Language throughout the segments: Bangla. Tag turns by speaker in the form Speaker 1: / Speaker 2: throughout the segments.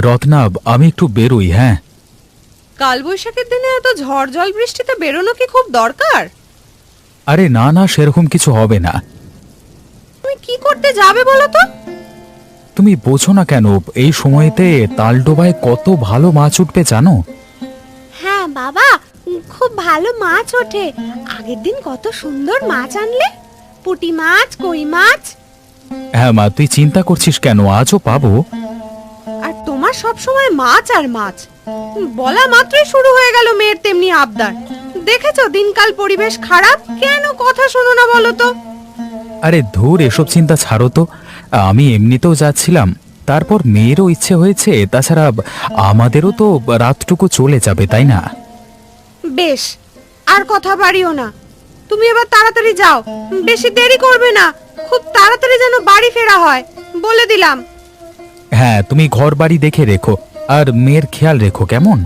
Speaker 1: রত্না, আমি একটু বেরোই। হ্যাঁ,
Speaker 2: কালবৈশাখীর দিনে এত ঝড় জল বৃষ্টিতে বেরোনো কি খুব দরকার?
Speaker 1: আরে না না, সেরকম কিছু হবে না।
Speaker 2: তুমি কি করতে যাবে বলো তো?
Speaker 1: তুমি বোঝো না কেন, এই সময়তে তালডোবায় কত ভালো মাছ উঠবে জানো?
Speaker 3: হ্যাঁ বাবা, খুব ভালো মাছ ওঠে। আগের দিন কত সুন্দর মাছ আনলে, পুঁটি মাছ, কই মাছ।
Speaker 1: হ্যাঁ মা, তুই চিন্তা করছিস কেন? আজও পাবো।
Speaker 2: আর তোমার সব সময় মাছ আর মাছ, বলা মাত্রই শুরু হয়ে গেল মেয়ের তেমনি আবদার। দেখেছো দিনকাল পরিবেশ খারাপ, কেন কথা শোনো না বলো তো?
Speaker 1: আরে ধুর, এসব চিন্তা ছাড়ো তো। আমি এমনিতেও যাচ্ছিলাম, তারপর মেয়েরও ইচ্ছে হয়েছে। তাছাড়া আমাদেরও তো রাতটুকু চলে যাবে, তাই না?
Speaker 2: বেশ, আর কথা বাড়িও না। তুমি এবার তাড়াতাড়ি যাও, বেশি দেরি করবে না। খুব তাড়াতাড়ি যেন বাড়ি ফেরা হয়, বলে দিলাম।
Speaker 1: হ্যাঁ, তুমি ঘর বাড়ি দেখে রেখো, আর মেয়ের খেয়াল রেখো, কেমন?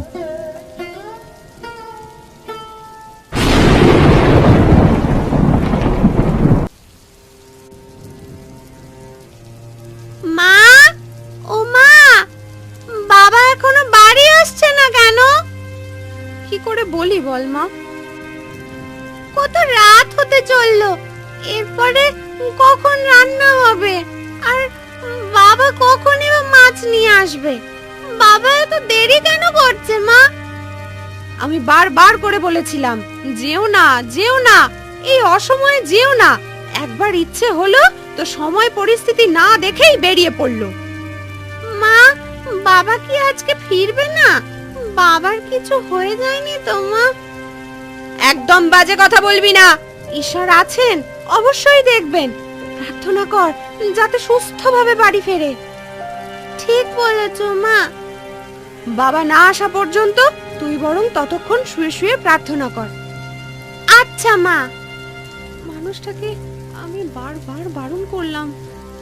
Speaker 3: মা, ও মা, বাবা এখনো বাড়ি আসছে না কেন?
Speaker 2: কি করে বলি বল মা?
Speaker 3: কত রাত হতে চললো, এরপরে কখন রান্না হবে? আর বাবা কখনই বা মাছ নিয়ে আসবে? বাবা এত দেরি কেন করছে মা?
Speaker 2: আমি বারবার করে বলেছিলাম, যেও না যেও না, এই অসময়ে যেও না। একবার ইচ্ছে হলো তো সময় পরিস্থিতি না দেখেই বেরিয়ে পড়লো।
Speaker 3: মা, বাবা কি আজকে ফিরবে না? বাবার কিছু হয়ে যায়নি তো মা?
Speaker 2: একদম বাজে কথা বলবি না। ঈশ্বর আছেন, অবশ্যই দেখবেন। প্রার্থনা কর যাতে সুস্থভাবে বাড়ি ফেরে।
Speaker 3: ঠিক বলেছো মা।
Speaker 2: বাবা না আসা পর্যন্ত তুই বরং ততক্ষণ শুয়ে শুয়ে প্রার্থনা কর।
Speaker 3: আচ্ছা মা।
Speaker 2: মানুষটাকে আমি বারবার বারণ করলাম,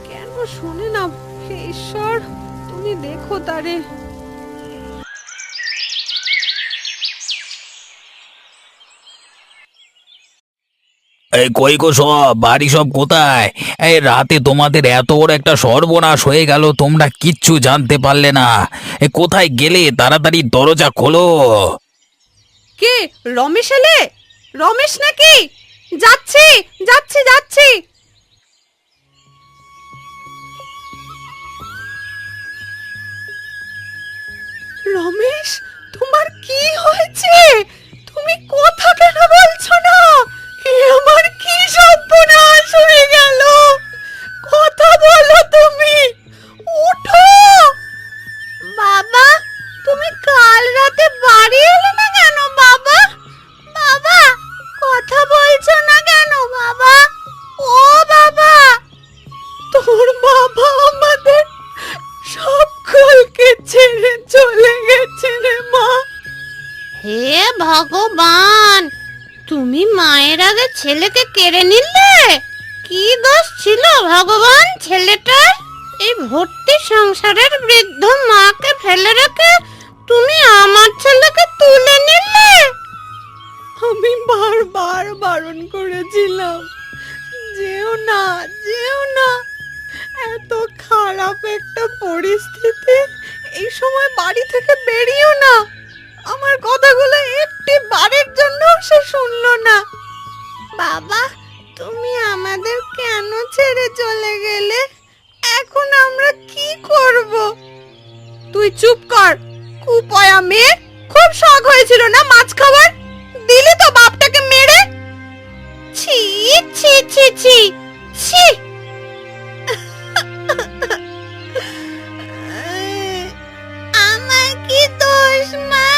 Speaker 2: কেন শোনে না? হে ঈশ্বর, তুমি দেখো তারে।
Speaker 4: এই কই গো সব, বাড়ি সব কোথায়? এই রাতে তোমাদের এত বড় একটা সর্বনাশ হয়ে গেল, তোমরা কিচ্ছু জানতে পারলে না। এ কোথায় গেলে? তাড়াতাড়ি দরজা খোলো।
Speaker 2: কে? রমেশ এলে? রমেশ নাকি? যাচ্ছি যাচ্ছি যাচ্ছি। রমেশ, তোমার কি হয়েছে? তুমি কথা কেন বলছো না? এ আমার কি সর্বনাশ হয়ে গেল! কথা বলো তুমি, ওঠো।
Speaker 3: বাবা, তুমি কাল রাতে বাড়ি এলে না কেন বাবা? বাবা, কথা বলছো না কেন বাবা? ও বাবা!
Speaker 2: তোর বাবা আমাদের সকলকে ছেড়ে চলে গেছে রে মা।
Speaker 3: হে ভগবান, তুমি মায়ের আগে ছেলেকে কেড়ে নিলে। কি দোষ ছিল ভগবান ছেলেটার? এই ভর্তি সংসারের বৃদ্ধ মাকে ফেলে রেখে তুমি আমার ছেলেকে তুলে নিলে।
Speaker 2: আমি বারবার বারণ করেছিলাম, যেও না যেও না। এত খারাপ একটা পরিস্থিতি, এই সময় বাড়ি থেকে বেরিও না। আমার কথাগুলো একটি বারের জন্য সে শুনলো না।
Speaker 3: বাবা, তুমি আমাদের কেন ছেড়ে চলে গেলে? এখন আমরা কি করব?
Speaker 2: তুই চুপ কর, কুপয়া মেয়ে। খুব শখ হয়েছিল না মাছ খাবার, দিলি তো বাপটাকে মেরে।
Speaker 3: ছি ছি ছি ছি ছি! আমার কি দোষ মা?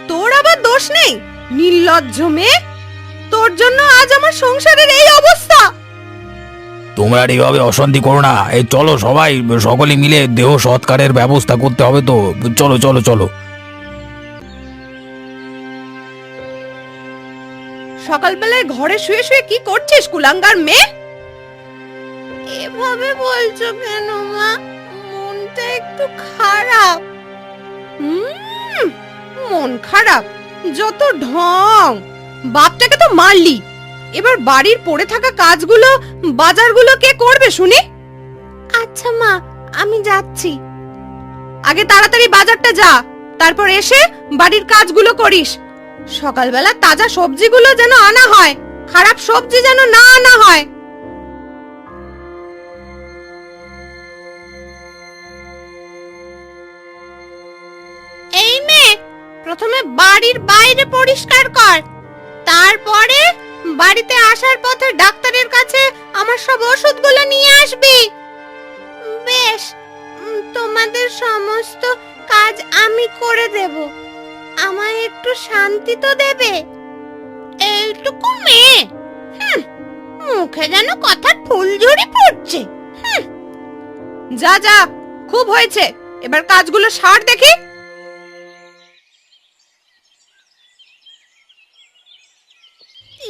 Speaker 2: তোর আবার দোষ নেই, নির্লজ্জ মেয়ে। তোর জন্য আজ আমার সংসারের এই অবস্থা।
Speaker 4: তোমরা আর এইভাবে অশান্তি করো না। এই চলো সবাই, সকলে মিলে দেহ সৎকারের ব্যবস্থা করতে হবে তো। চলো চলো চলো।
Speaker 2: সকালবেলায় ঘরে শুয়ে শুয়ে কি করছিস কুলাঙ্গার মেয়ে?
Speaker 3: এভাবে বলছো কেন মা? মনটা একটু খারাপ।
Speaker 2: মন খারাপ? যত ঢং! বাপটাকে তো মারলি, এবার বাড়ির পড়ে থাকা কাজগুলো, বাজারগুলো কে করবে শুনি?
Speaker 3: আচ্ছা মা, আমি যাচ্ছি।
Speaker 2: আগে তাড়াতাড়ি বাজারটা যা, তারপর এসে বাড়ির কাজগুলো করিস। সকালবেলা তাজা সবজিগুলো যেন আনা হয়, খারাপ সবজি যেন না আনা হয়।
Speaker 3: এই মেয়ে, প্রথমে বাড়ির বাইরে পরিষ্কার কর, তারপরে বাড়িতে আসার পথে ডাক্তারের কাছে আমার সব ওষুধগুলো নিয়ে আসবি। বেশ, তোমাদের সমস্ত কাজ আমি করে দেব। আমায় একটু শান্তি তো দেবে। এইটুকু মেয়ে, মুখে যেন কথার ফুলঝুরি পড়ছে।
Speaker 2: যা যা, খুব হয়েছে, এবার কাজগুলো সার দেখি।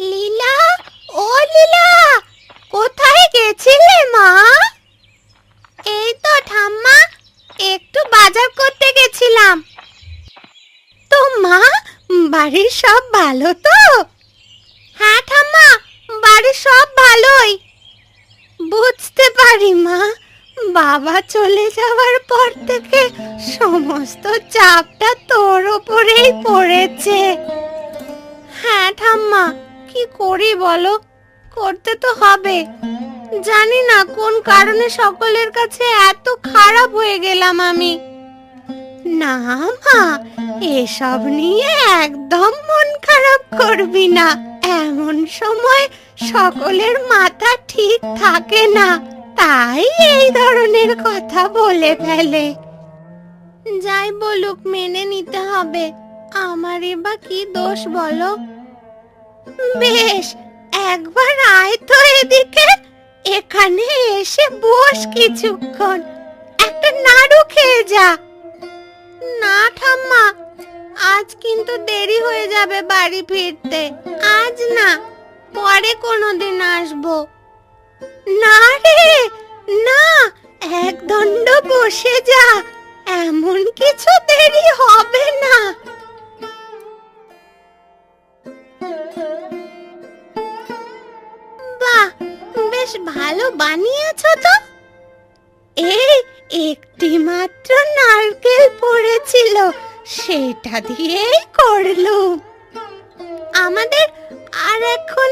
Speaker 3: লীলা, ও লীলা, কোথায় গেছিলে মা? এই তো ঠাম্মা, একটু বাজার করতে গেছিলাম। তো মা, বাড়ির সব ভালো তো? হ্যাঁ ঠাম্মা, বাড়ির সব ভালোই। বুঝতে পারি মা, বাবা চলে যাওয়ার পর থেকে সমস্ত চাপটা তোর উপরেই পড়েছে। হ্যাঁ ঠাম্মা, কি করি বলো, করতে তো হবে। জানি না কোন কারণে সকলের কাছে এত খারাপ হয়ে গেলাম আমি। না মা, এসব নিয়ে একদম মন খারাপ করবি না। এমন সময় সকলের মাথা ঠিক থাকে না, তাই এই ধরনের কথা বলে ফেলে। যাই বলুক, মেনে নিতে হবে। আমারই বা কি দোষ বলো? বেশ, একবার আয় তো এদিকে, এখানে এসে বস কিছুক্ষণ, একটা নাড়ু খেয়ে যা। না ঠাম্মা, আজ কিন্তু দেরি হয়ে যাবে বাড়ি ফিরতে। আজ না, পরে কোনোদিন আসবো। না রে না, এক দণ্ড বসে যা, এমন কিছু দেরি হবে না। বাহ, বেশ ভালো বানিয়েছো তো। এই একটি মাত্র নারকেল পড়েছিল, সেটা দিয়েই করলুম। আমাদের আর এখন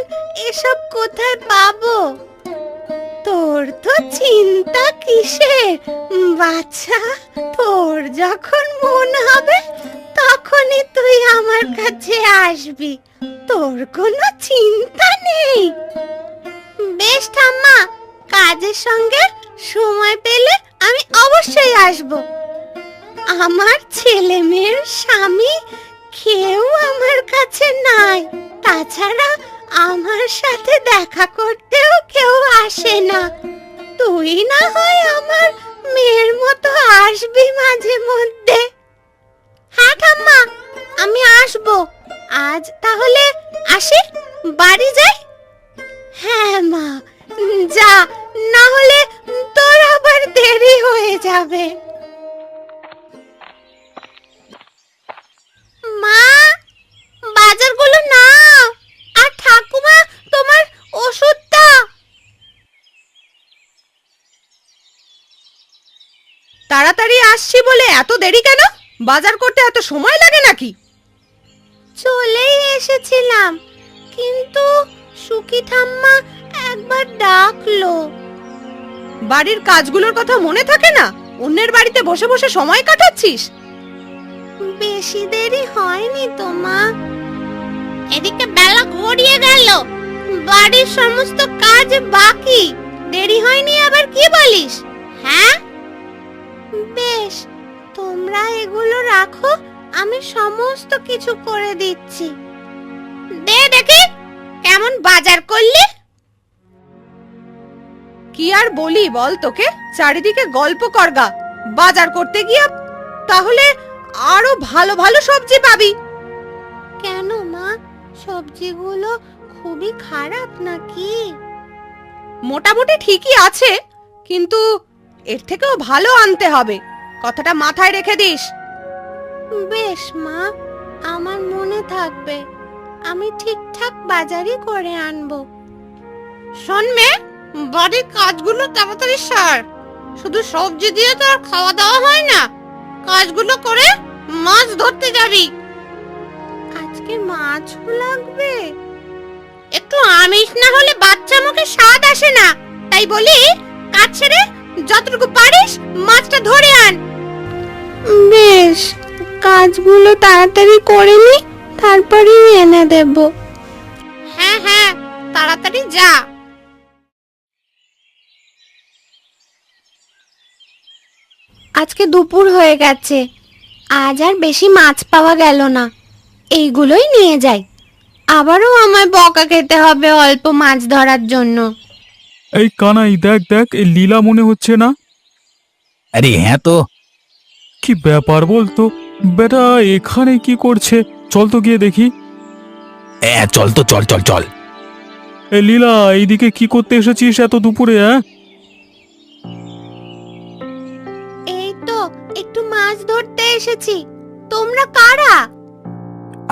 Speaker 3: এসব কোথায় পাবো? তোর তো চিন্তা কিসের বাচ্চা, তোর যখন মন হবে তখনই তুই আমার কাছে আসবি, তোর কোনো চিন্তা নেই। বেশ ঠাম্মা, কাজের সঙ্গে সময় পেলে আমি অবশ্যই আসব। আমার ছেলে মেয়ের স্বামী কেউ আমার কাছে নাই, তাছাড়া আমার সাথে দেখা করতেও কেউ আসে না। তুই না হয় আমার মেয়ের মতো আসবি মাঝে মধ্যে। হ্যাঁ ঠাম্মা, আমি আসব। আজ তাহলে আসি, বাড়ি যাই। হ্যাঁ মা, যা, না হলে তোর আবার দেরি হয়ে যাবে। মা, বাজারগুলো নাও, আর ঠাকুমা তোমার ওষুধটা।
Speaker 2: তাড়াতাড়ি আসছি বলে এত দেরি কেন? বাজার করতে এত সময় লাগে নাকি?
Speaker 3: চলেই এসেছিলাম, কিন্তু সুখী ঠাম্মা একবার ডাকলো।
Speaker 2: বাড়ির কাজগুলোর কথা মনে থাকে না? অন্যের বাড়িতে বসে বসে সময় কাটাচ্ছিস।
Speaker 3: বেশি দেরি হয়নি তো মা। এদিকে বেলা গড়িয়ে গেল, বাড়ির সমস্ত কাজ বাকি, দেরি হয়নি আবার কি বলিস? হ্যাঁ বেশ, তোমরা এগুলো রাখো, আমি সমস্ত কিছু করে দিচ্ছি। দে দেখি কেমন বাজার করলি।
Speaker 2: কি আর বলি বল তোকে, চারিদিকে গল্প করগা। বাজার করতে গিয়া তাহলে আরো ভালো ভালো সবজি পাবি।
Speaker 3: কেন মা, সবজিগুলো খুবই খারাপ নাকি?
Speaker 2: মোটামুটি ঠিকই আছে, কিন্তু এর থেকেও ভালো আনতে হবে, কথাটা মাথায় রেখে দিস।
Speaker 3: বেশ মা, আমার মনে থাকবে, আমি ঠিকঠাক বাজারই করে আনবো। শোন মেয়ে, বাড়ির কাজগুলো তাড়াতাড়ি সার, শুধু সবজি দিয়ে তো আর খাওয়া দাওয়া হয় না, কাজগুলো করে মাছ ধরতে যাবি। আজকে মাছও লাগবে। একটু আমিষ না হলে বাচ্চা মুখে স্বাদ আসে না, তাই বলি কাজ ছেড়ে যতটুকু পারিস মাছটা ধরে আন।
Speaker 2: বেশ, কাজগুলো তাড়াতাড়ি করে নি, তারপরেই এনে দেব।
Speaker 3: হ্যাঁ হ্যাঁ, তাড়াতাড়ি যা।
Speaker 2: আজকে দুপুর হয়ে গেছে, আজ আর বেশি মাছ পাওয়া গেল না। এইগুলোই নিয়ে যাই, আবারও আমায় বকা খেতে হবে অল্প মাছ ধরার জন্য।
Speaker 1: এই কানাই, দেখ দেখ, এই লীলা মনে হচ্ছে না?
Speaker 4: আরে হ্যাঁ তো।
Speaker 1: কি ব্যাপার বলতো? বেটা এখানে কি করছে? চল তো গিয়ে দেখি।
Speaker 4: হ্যাঁ চল তো, চল চল চল।
Speaker 1: এ লীলা, এইদিকে কি করতে এসেছিস এত দুপুরে?
Speaker 2: এই তো একটু মাছ ধরতে এসেছি। তোমরা কারা?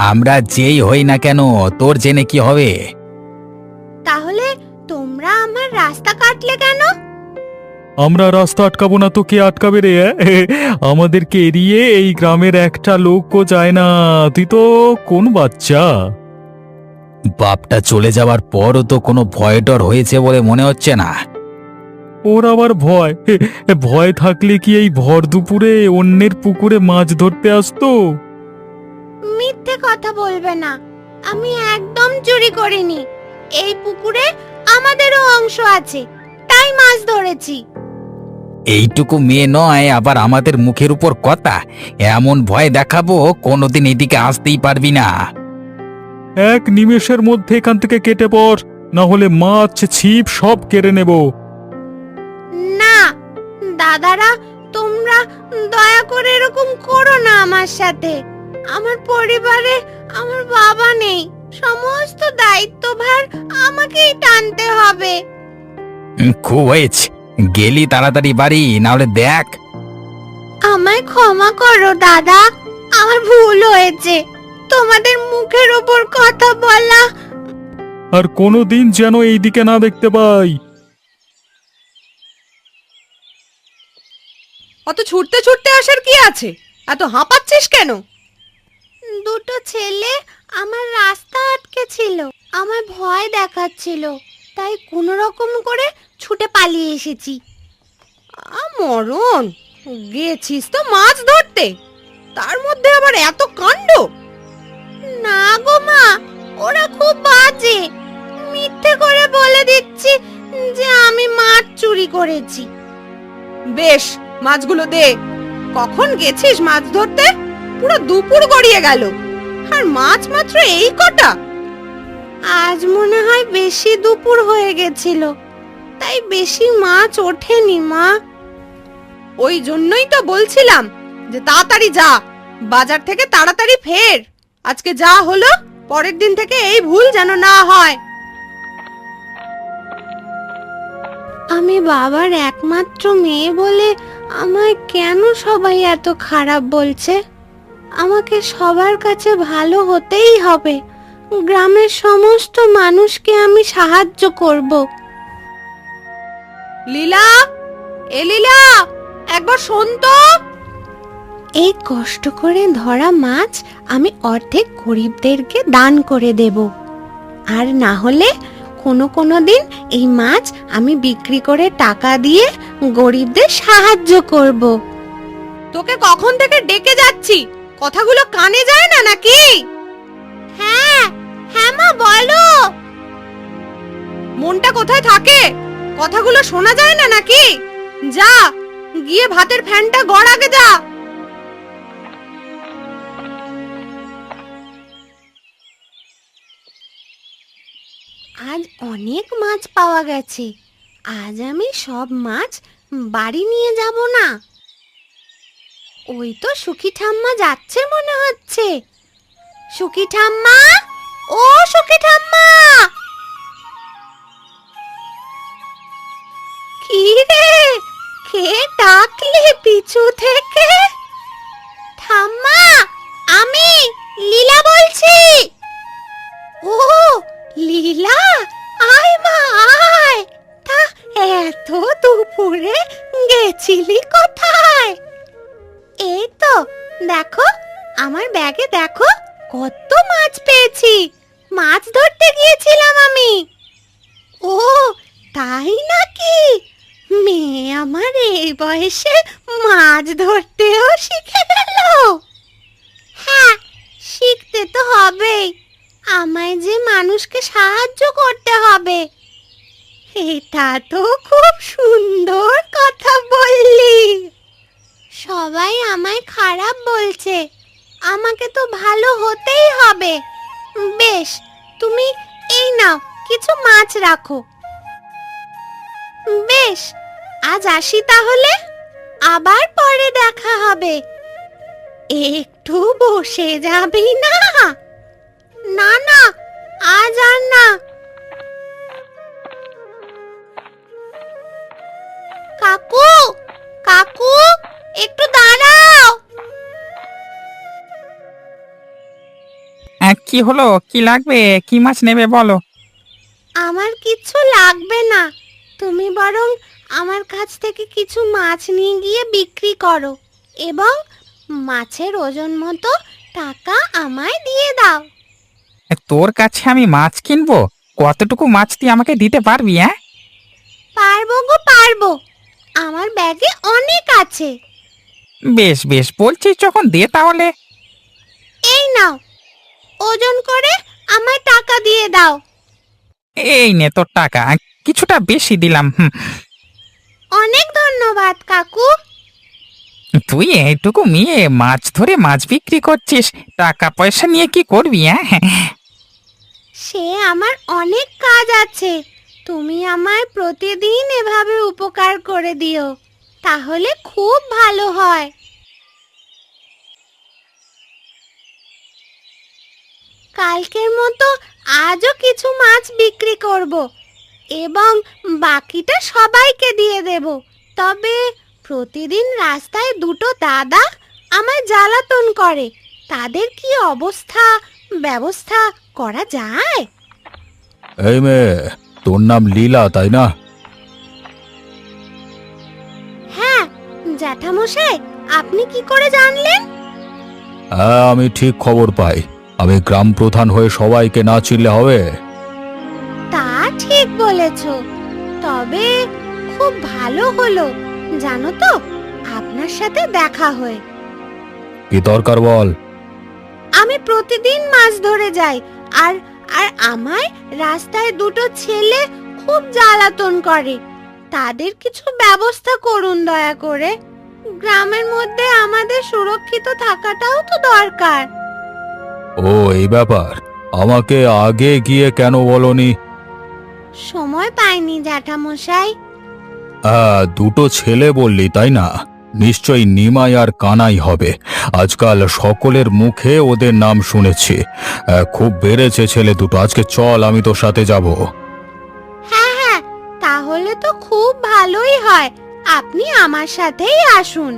Speaker 4: আমরা যেই হই না কেন, তোর জেনে কি হবে?
Speaker 2: তাহলে তোমরা আমার রাস্তা কাটলে কেন?
Speaker 1: আমরা রাস্তা আটকাবো না তো কে আটকাবে রে? আমাদেরকে এড়িয়ে এই গ্রামের একটা লোকও যায় না। তুই তো কোন বাচ্চা?
Speaker 4: বাপটা চলে যাওয়ার পরও তো কোনো ভয় ডর হয়েছে বলে মনে হচ্ছে না।
Speaker 1: ওর আবার ভয়? ভয় থাকলে কি এই ভর দুপুরে অন্যের পুকুরে মাছ ধরতে আসতো?
Speaker 2: মিথ্যে কথা বলবে না, আমি একদম চুরি করিনি। এই পুকুরে আমাদেরও অংশ আছে, তাই মাছ ধরেছি।
Speaker 4: এইটুকু মেয়ে নয়, আবার আমাদের মুখের উপর কথা। এমন ভয় দেখাবো কোনোদিন এদিকে আসতেই পারবি না।
Speaker 1: এক নিমেষের মধ্যে এখান থেকে কেটে পড়, না হলে মাছ ছিপ সব কেড়ে নেব।
Speaker 2: না দাদারা, তোমরা দয়া করে এরকম করো না আমার সাথে। আমার পরিবারে আমার বাবা নেই, সমস্ত দায়িত্বভার আমাকেই টানতে হবে।
Speaker 4: খুব হয়েছে, গেলি তাড়াতাড়ি বাড়ি, না হলে দেখ।
Speaker 2: আমায় ক্ষমা করো দাদা, আমার ভুল হয়েছে। তোমাদের মুখের ওপর কথা বলা
Speaker 1: আর কোনোদিন যেন এই দিকে না দেখতে পাই।
Speaker 2: অত ছুটতে ছুটতে আসার কি আছে? এত হাঁপাচ্ছিস কেন? দুটো ছেলে আমার রাস্তা আটকে ছিল, আমার ভয় দেখাচ্ছিল, তাই কোনো রকম করে ছুটে পালিয়ে এসেছি। মরণ, গেছিস তো মাছ ধরতে, তার মধ্যে আবার এত কাণ্ড। না গো মা, ওরা খুব বাজে। মিথ্যে করে বলে দিচ্ছি যে আমি মাছ চুরি করেছি। বেশ, মাছগুলো দে। কখন গেছিস মাছ ধরতে? পুরো দুপুর গড়িয়ে গেল, আর মাছ মাত্র এই কটা। আজ মনে হয় বেশি দুপুর হয়ে গেছিল, তাই বেশি মাছ ওঠেনি মা। ওই জন্যই তো বলছিলাম যে তাড়াতাড়ি যা, বাজার থেকে তাড়াতাড়ি ফের। আজকে যা হলো, পরের দিন থেকে এই ভুল যেন না হয়। আমি বাবার একমাত্র মেয়ে বলে আমায় কেন সবাই এত খারাপ বলছে? আমাকে সবার কাছে ভালো হতেই হবে। গ্রামের সমস্ত মানুষকে আমি সাহায্য করব। লীলা, এ লীলা, একবার শোন তো। এই কষ্ট করে ধরা মাছ আমি অর্ধেক গরিবদেরকে দান করে দেব, আর না হলে কোনো দিন এই মাছ আমি বিক্রি করে টাকা দিয়ে গরিবদের সাহায্য করব। তোকে কখন থেকে ডেকে যাচ্ছি, কথাগুলো কানে যায় না নাকি? হ্যাঁ হ্যাঁ মা, বলো। মনটা কোথায় থাকে? কথাগুলো শোনা যায় না নাকি? যা গিয়ে ভাতের ফ্যানটা গড় আগে যা। আজ অনেক মাছ পাওয়া গেছে, আজ আমি সব মাছ বাড়ি নিয়ে যাব না। ওই তো সুখী ঠাম্মা যাচ্ছে মনে হচ্ছে। সুখী ঠাম্মা, ও সুখী ঠাম্মা! কি রে, কে ডাকলে পিছু থেকে? ঠাম্মা, আমি লীলা বলছি। ও লীলা, আয় মা আয়। তা এত দুপুরে গেছিলি কোথায়?
Speaker 3: এই তো দেখো, আমার ব্যাগে দেখো কত মাছ পেয়েছি। মাছ ধরতে গিয়েছিলাম আমি। ও তাই নাকি? মেয়ে আমার এই বয়সে মাছ ধরতেও শিখে গেল। হ্যাঁ, শিখতে তো হবেই। আমায় যে মানুষকে সাহায্য করতে হবে। এটা তো খুব সুন্দর কথা বললি। সবাই আমায় খারাপ বলছে, আমাকে তো ভালো হতেই হবে। বেশ, তুমি এই নাও, কিছু মাছ রাখো। বেশ, আজ আসি তাহলে, আবার পরে দেখা হবে। একটু বসে যাবি না? না না, আজ আর না। কাকু, কাকু, একটু দাঁড়াও।
Speaker 5: কি হলো? কি লাগবে? কি মাছ নেবে বলো?
Speaker 3: আমার কিছু লাগবে না, তুমি বরং আমার কাছ থেকে কিছু মাছ নিয়ে গিয়ে বিক্রি করো এবং মাছের ওজন মতো টাকা আমায় দিয়ে দাও।
Speaker 5: তোর কাছে আমি মাছ কিনবো? কতটুকু মাছ তুই আমাকে দিতে পারবি? হ্যাঁ,
Speaker 3: পারবো গো পারবো, আমার ব্যাগে অনেক আছে।
Speaker 5: বেশ বেশ, বলছিস যখন দে তাহলে।
Speaker 3: এই নাও, ওজন করে আমায় টাকা দিয়ে দাও।
Speaker 5: এই নে তোর টাকা, কিছুটা বেশি দিলাম।
Speaker 3: অনেক ধন্যবাদ কাকু।
Speaker 5: তুই এইটুকু মেয়ে মাছ ধরে মাছ বিক্রি করছিস, টাকা পয়সা নিয়ে কি করবি? হ্যাঁ,
Speaker 3: সে আমার অনেক কাজ আছে, তুমি আমায় প্রতিদিন এভাবে উপকার করে দিও, তাহলে খুব ভালো হয়। কালকের মতো আজও কিছু মাছ বিক্রি করব এবং বাকিটা সবাইকে দিয়ে দেব। তবে প্রতিদিন রাস্তায় দুটো দাদা আমায় জ্বালাতন করে, তাদের কি ব্যবস্থা করা যায়?
Speaker 1: এই মেয়ে, তোর নাম লীলা তাই না?
Speaker 3: হ্যাঁ জ্যাঠামশাই, আপনি কি করে জানলেন?
Speaker 1: হ্যাঁ, আমি ঠিক খবর পাই। আমি গ্রাম প্রধান হয়ে সবাইকে না চিনলে হবে?
Speaker 3: তা ঠিক বলেছ, তবে খুব ভালো হলো জানো তো আপনার সাথে দেখা হয়ে।
Speaker 1: কি দরকার বল?
Speaker 3: আমি প্রতিদিন মাছ ধরে যাই, আর আর আমায় রাস্তায় দুটো ছেলে খুব জ্বালাতন করে, তাদের কিছু ব্যবস্থা করুন দয়া করে। গ্রামের মধ্যে আমাদের সুরক্ষিত থাকাটাও তো দরকার।
Speaker 1: ও, এই ব্যাপার। আমাকে আগে গিয়ে কেন বলনি?
Speaker 3: সময় পাইনি জ্যাঠামশাই।
Speaker 1: দুটো ছেলে বললি তাই না? নিশ্চয়ই নিমাই আর কানাই হবে। আজকাল সকলের মুখে ওদের নাম শুনেছি। খুব বেড়েছে ছেলে দুটো। আজকে চল, আমি তোর সাথে যাব।
Speaker 3: হ্যাঁ হ্যাঁ, তাহলে তো খুব ভালোই হয়, আপনি আমার সাথেই আসুন।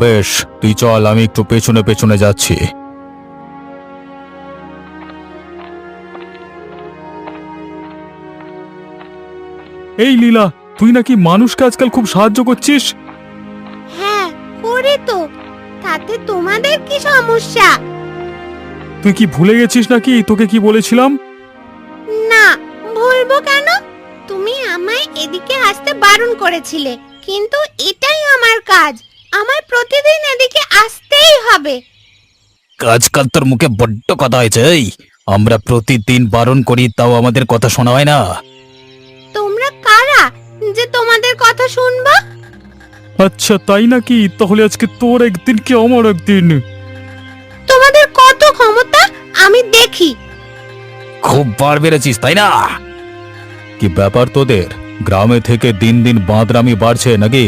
Speaker 1: বেশ, তুই চল, আমি একটু পেছনে পেছনে যাচ্ছি। এই লীলা, তুই নাকি মানুষকে আজকাল খুব সাহায্য করছিস?
Speaker 3: হ্যাঁ করি তো, তাতে তোমাদের কি সমস্যা?
Speaker 1: তুই কি ভুলে গেছিস নাকি তোকে কি বলেছিলাম?
Speaker 3: না, ভুলবো কেন? তুমি আমায় এদিকে আসতে বারণ করেছিলে, কিন্তু এটাই আমার কাজ, আমায় প্রতিদিন এদিকে আসতেই হবে।
Speaker 4: আজকাল তোর মুখে বড্ড কথা হয়েছে। এই, আমরা প্রতিদিন বারণ করি, তাও আমাদের কথা শোনা হয় না।
Speaker 3: তোমরা কারা যে তোমাদের কথা শুনবো?
Speaker 1: আচ্ছা তাই নাকি? তাহলে আজকে তোর একদিন কি আমার একদিন।
Speaker 3: তোমাদের কত ক্ষমতা আমি দেখি।
Speaker 4: খুব বার বেড়েছিস তাই না?
Speaker 1: কি ব্যাপার তোদের? গ্রামে থেকে দিন দিন বাঁদরামি বাড়ছে নাকি?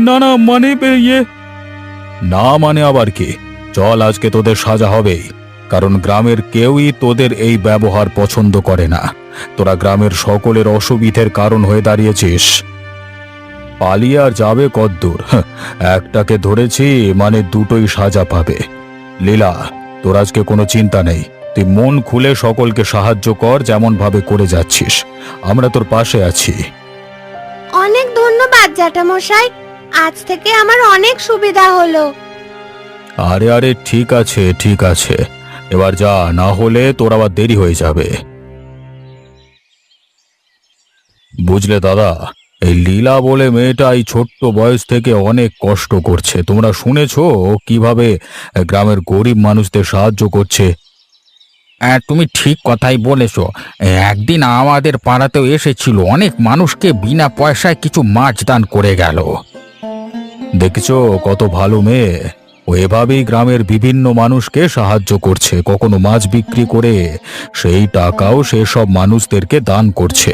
Speaker 1: না না, মানে না মানে আবার কি? চল, আজকে তোদের সাজা হবেই, কারণ গ্রামের কেউই তোদের এই ব্যবহার পছন্দ করে না। তোরা গ্রামের সকলের অসুবিধের কারণ হয়ে দাঁড়িয়েছিস। পালিয়ে আর যাবে কদ্দূর? একটাকে ধরেছি মানে দুটোই সাজা পাবে। লীলা, তোর আজকে কোনো চিন্তা নেই। তুই মন খুলে সকলকে সাহায্য কর, যেমন ভাবে করে যাচ্ছিস। আমরা তোর পাশে আছি।
Speaker 3: অনেক ধন্যবাদ জ্যাঠামশাই, আজ থেকে আমার অনেক সুবিধা হলো।
Speaker 1: আরে আরে ঠিক আছে ঠিক আছে, এবার যা, না হলে তোর আবার দেরি হয়ে যাবে। বুঝলে দাদা, এই লীলা বলে মেয়েটা এই ছোট্ট বয়স থেকে অনেক কষ্ট করছে। তোমরা শুনেছো ও কিভাবে গ্রামের গরিব মানুষদের সাহায্য করছে।
Speaker 5: তুমি ঠিক কথাই বলেছো। একদিন আমাদের পাড়াতেও এসেছিল, অনেক মানুষকে বিনা পয়সায় কিছু মাছ দান করে গেল।
Speaker 1: দেখেছো কত ভালো মেয়ে, ও এভাবেই গ্রামের বিভিন্ন মানুষকে সাহায্য করছে। কখনো মাছ বিক্রি করে সেই টাকাও সেসব মানুষদেরকে দান করছে।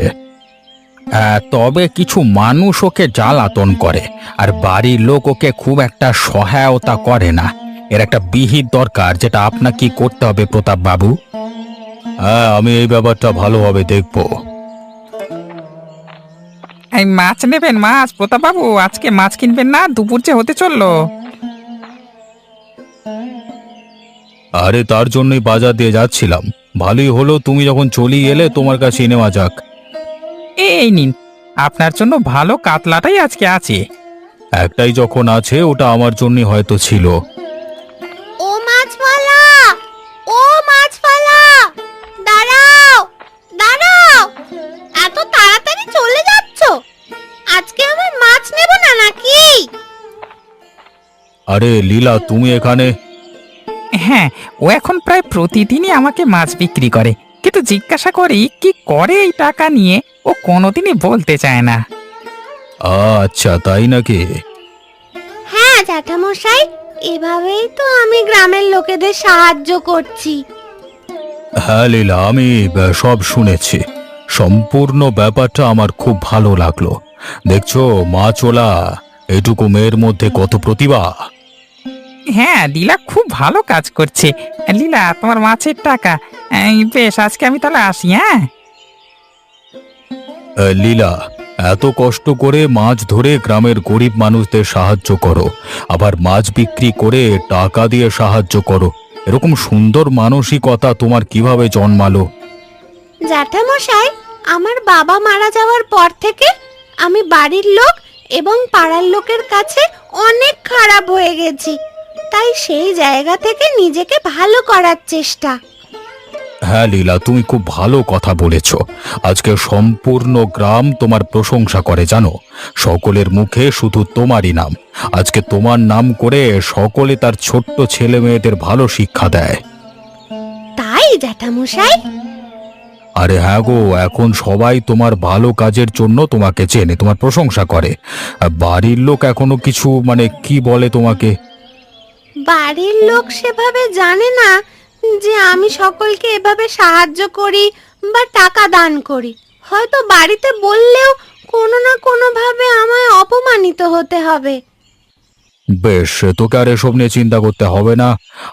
Speaker 5: তবে কিছু মানুষ ওকে জ্বালাতন করে, আর বাড়ির লোক ওকে খুব একটা সহায়তা করে না। এর একটা বিহিত দরকার, যেটা আপনাকে করতে হবে প্রতাপ বাবু।
Speaker 1: হ্যাঁ, আমি এই ব্যাপারটা ভালোভাবে দেখবো।
Speaker 5: এই মাছ নেবেন? মাছ প্রতাপ বাবু, আজকে মাছ কিনবেন না? দুপুর যে হতে চললো।
Speaker 1: আরে তার জন্যই বাজার দিয়ে যাচ্ছিলাম। ভালোই হলো তুমি যখন চলেই এলে, তোমার কাছে নেওয়া যাক।
Speaker 5: এই নিন, আপনার জন্য ভালো কাতলাটাই আজকে আছে।
Speaker 1: একটাই যখন আছে, ওটা আমার জন্যই হয়তো ছিল।
Speaker 3: ও মাছওয়ালা, ও মাছওয়ালা, দাঁড়াও দাঁড়াও, এত তাড়াতাড়ি চলে যাচ্ছ? আজকে আমার মাছ নেব না নাকি?
Speaker 1: আরে লীলা, তুমি এখানে?
Speaker 5: হ্যাঁ, ও এখন প্রায় প্রতিদিনই আমাকে মাছ বিক্রি করে, কিন্তু জিজ্ঞাসা করি কি করে এই টাকা নিয়ে, ও কোনোদিনই বলতে চায় না।
Speaker 1: আচ্ছা, তাই নাকি?
Speaker 3: হ্যাঁ জ্যাঠামশাই, এভাবেই তো আমি গ্রামের লোকেদের সাহায্য করছি।
Speaker 1: হ্যাঁ লীলা, আমি সব শুনেছি। সম্পূর্ণ ব্যাপারটা আমার খুব ভালো লাগলো। দেখছো মাছওয়ালা, এইটুকু মেয়ের মধ্যে কত প্রতিভা।
Speaker 5: হ্যাঁ, লীলা খুব ভালো কাজ করছে। লীলা, তোমার মাছের টাকা। বেশ, আজকে আমি তাহলে আসি। হ্যাঁ
Speaker 1: লীলা, এত কষ্ট করে মাছ ধরে গ্রামের গরিব মানুষদের সাহায্য করো, আবার মাছ বিক্রি করে টাকা দিয়ে সাহায্য করো। এরকম সুন্দর মানসিকতা তোমার কিভাবে জন্মালো?
Speaker 3: জ্যাঠামশাই, আমার বাবা মারা যাওয়ার পর থেকে আমি বাড়ির লোক এবং পাড়ার লোকের কাছে অনেক খারাপ হয়ে গেছি। তাই সেই জায়গা থেকে নিজেকে ভালো করার চেষ্টা।
Speaker 1: হ্যাঁ লীলা, তুমি খুব ভালো কথা বলেছ। আজকে সম্পূর্ণ গ্রাম তোমার প্রশংসা করে, জানো। সকলের মুখে শুধু তোমারই নাম। আজকে তোমার নাম করে সকলে তার ছোট্ট ছেলে মেয়েদের ভালো শিক্ষা দেয়।
Speaker 3: তাই জ্যাঠামশাই?
Speaker 1: আরে হ্যাঁ গো, এখন সবাই তোমার ভালো কাজের জন্য তোমাকে চেনে, তোমার প্রশংসা করে। আর বাড়ির লোক এখনো কিছু কি বলে তোমাকে?
Speaker 3: বাড়ির লোক সেভাবে জানে না যে আমি সকলকে এভাবে সাহায্য করি বা টাকা দান করি। হয়তো বাড়িতে বললেও কোনো না কোনো ভাবে আমায় অপমানিত হতে হবে।
Speaker 1: বেশ, তোকে আর এসব নিয়ে চিন্তা করতে হবে না।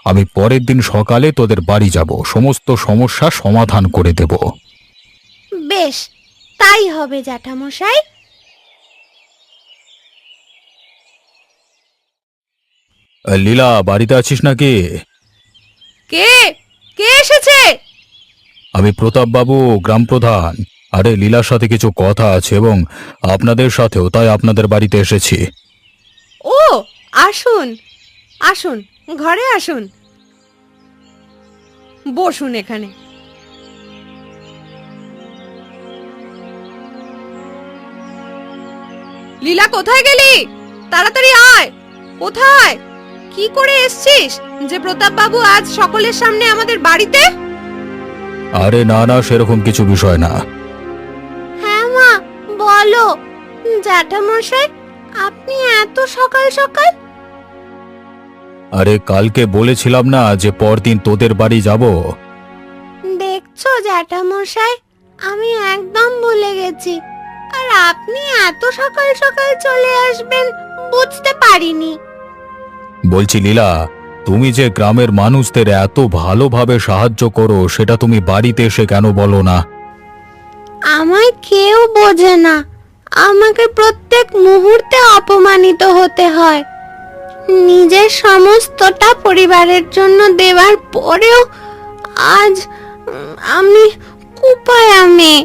Speaker 1: আমি পরের দিন সকালে তোদের বাড়ি যাব, সমস্ত সমস্যা সমাধান করে দেব।
Speaker 3: বেশ, তাই হবে জ্যাঠামশাই।
Speaker 1: লীলা, বাড়িতে আছিস নাকি?
Speaker 2: কে কে এসেছে?
Speaker 1: আমি প্রতাপ বাবু, গ্রাম প্রধান। আরে লীলার সাথে কিছু কথা আছে এবং আপনাদের সাথেও, তাই আপনাদের বাড়িতে এসেছি।
Speaker 2: ও, আসুন আসুন, ঘরে আসুন, বসুন এখানে। লীলা, কোথায় গেলি? তাড়াতাড়ি আয়। কোথায়? কি করে এসছিস যে প্রতাপ বাবু আজ সকলের সামনে আমাদের বাড়িতে?
Speaker 1: আরে না না, সেরকম কিছু বিষয় না।
Speaker 3: হ্যাঁ মা, বলো। জ্যাঠামশাই, আপনি এত সকাল সকাল?
Speaker 1: আরে কালকে বলেছিলাম না যে পরদিন তোদের বাড়ি যাব।
Speaker 3: দেখছো জ্যাঠামশাই, আমি একদম ভুলে গেছি। আর আপনি এত সকাল সকাল চলে আসবেন বুঝতে পারিনি।
Speaker 1: বলছি লীলা, তুমি যে গ্রামের মানুষদের এত ভালোভাবে সাহায্য করো, সেটা তুমি বাড়িতে এসে কেন বলো না?
Speaker 3: আমায় কেউ বোঝে না। আমাকে প্রত্যেক মুহূর্তে অপমানিত হতে হয়। নিজের সমস্তটা পরিবারের জন্য দেওয়ার পরেও আজ আমি কুপায়া মেয়ে।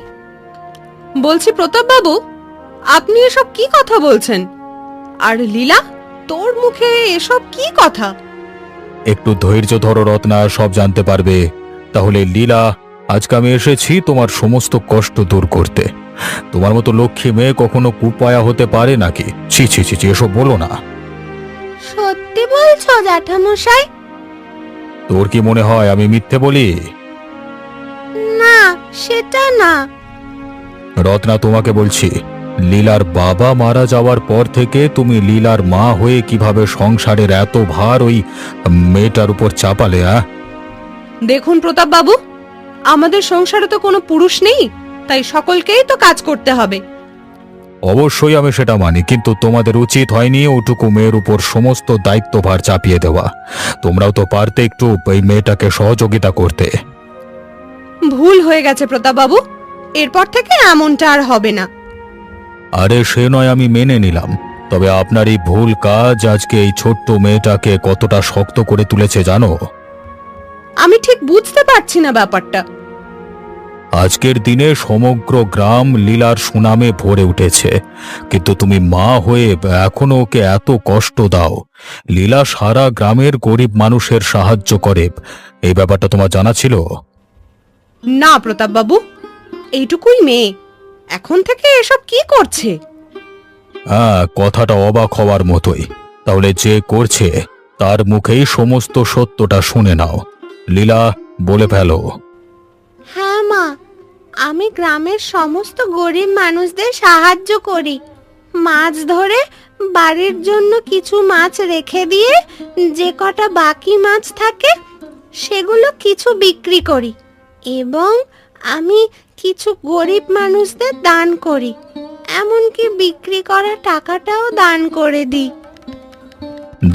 Speaker 2: বলছি প্রতাপ বাবু, আপনি এসব কি কথা বলছেন? আর লীলা, তোর মুখে এসব কি কথা?
Speaker 1: একটু ধৈর্য ধরো রত্না, সব জানতে পারবে। তাহলে লীলা, আজকে আমি এসেছি তোমার সমস্ত কষ্ট দূর করতে। তোমার মতো লক্ষ্মী মেয়ে কখনো কুপায়া হতে পারে নাকি? ছি ছি ছি ছি, এসব বলো না।
Speaker 3: সত্যি বলছো জ্যাঠামশাই?
Speaker 1: তোর কি মনে হয় আমি মিথ্যে বলি?
Speaker 3: না, সেটা না।
Speaker 1: রত্না, তোমাকে বলছি, লীলার বাবা মারা যাওয়ার পর থেকে তুমি লীলার মা হয়ে কিভাবে সংসারের এত ভার ওই মেয়েটার উপর চাপালে?
Speaker 2: দেখুন প্রতাপ বাবু, আমাদের সংসারে তো কোনো পুরুষ নেই, তাই সকলকেই তো কাজ করতে হবে।
Speaker 1: অবশ্যই আমি সেটা মানি, কিন্তু তোমাদের উচিত হয়নি ওটুকু মেয়ের উপর সমস্ত দায়িত্বভার চাপিয়ে দেওয়া। তোমরাও তো পারতে একটু এই মেয়েটাকে সহযোগিতা করতে।
Speaker 2: ভুল হয়ে গেছে প্রতাপ বাবু, এরপর থেকে এমনটা আর হবে না।
Speaker 1: আরে সে নয়, আমি মেনে নিলাম, তবে আপনার এই ভুল কাজ আজকে এই ছোট্ট মেয়েটাকে কতটা শক্ত করে তুলেছে জানো?
Speaker 2: আমি ঠিক বুঝতে পারছি না ব্যাপারটা।
Speaker 1: আজকের দিনে সমগ্র গ্রাম লীলার সুনামে ভরে উঠেছে, কিন্তু তুমি মা হয়ে এখনো ওকে এত কষ্ট দাও। লীলা সারা গ্রামের গরিব মানুষের সাহায্য করে, এই ব্যাপারটা তোমার জানা ছিল?
Speaker 2: না প্রতাপ বাবু, এইটুকুই মেয়ে, এখন থেকে এসব কি করছে?
Speaker 1: হ্যাঁ, কথাটা অবাক হওয়ার মতোই। তাহলে যে করছে তার মুখেই সমস্ত সত্যটা শুনে নাও। লীলা, বলে ফেলো।
Speaker 3: হ্যাঁ মা, আমি গ্রামের সমস্ত গরিব মানুষদের সাহায্য করি। মাছ ধরে বাড়ির জন্য কিছু মাছ রেখে দিয়ে যে কটা বাকি মাছ থাকে সেগুলো কিছু বিক্রি করি, এবং আমি কিছু গরিব মানুষদের দান করি। এমনকি বিক্রি করা টাকাটাও দান করে দিই।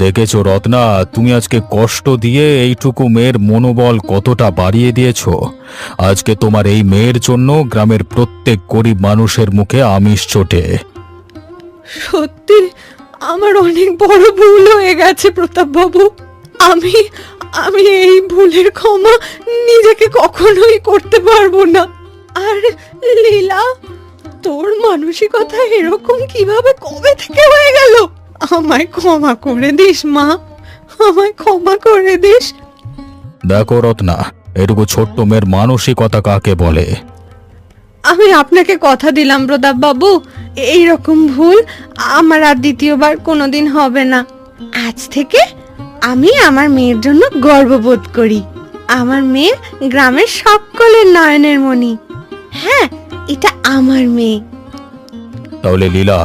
Speaker 1: দেখেছো রত্না, তুমি আজকে কষ্ট দিয়ে এইটুকু মেয়ের মনোবল কতটা বাড়িয়ে দিয়েছো। আজকে তোমার এই মেয়ের জন্য গ্রামের প্রত্যেক গরিব মানুষের মুখে আমিষ চটে।
Speaker 2: সত্যি আমার অনেক বড় ভুল হয়ে গেছে প্রতাপ বাবু। আমি আমি এই ভুলের ক্ষমা নিজেকে কখনোই করতে পারবো না। আর লীলা, তোর মানসিকতা এরকম কিভাবে কবে থেকে হয়ে গেল? আমায় ক্ষমা করে দিস মা, আমায় ক্ষমা করে দিস।
Speaker 1: দেখো রত্না, এটুকু ছোট্ট মেয়ের মানসিকতা কাকে বলে?
Speaker 2: আমি আপনাকে কথা দিলাম প্রতাপ বাবু, এইরকম ভুল আমার আর দ্বিতীয়বার কোনোদিন হবে না। আজ থেকে আমি আমার মেয়ের জন্য গর্ববোধ করি। আমার মেয়ে গ্রামের সকলের নয়নের মণি। হ্যাঁ, এটা আমার মেয়ে।
Speaker 1: তাহলে লীলা,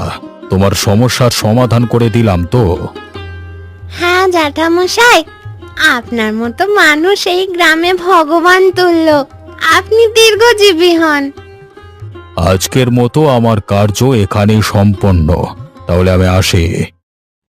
Speaker 1: তোমার সমস্যার সমাধান করে দিলাম তো?
Speaker 3: হ্যাঁ জ্যাঠামশাই, আপনার মতো মানুষ এই গ্রামে ভগবান তুল্য। আপনি দীর্ঘজীবী হন।
Speaker 1: আজকের মতো আমার কার্য এখানেই সম্পন্ন। তাহলে আমি আসি।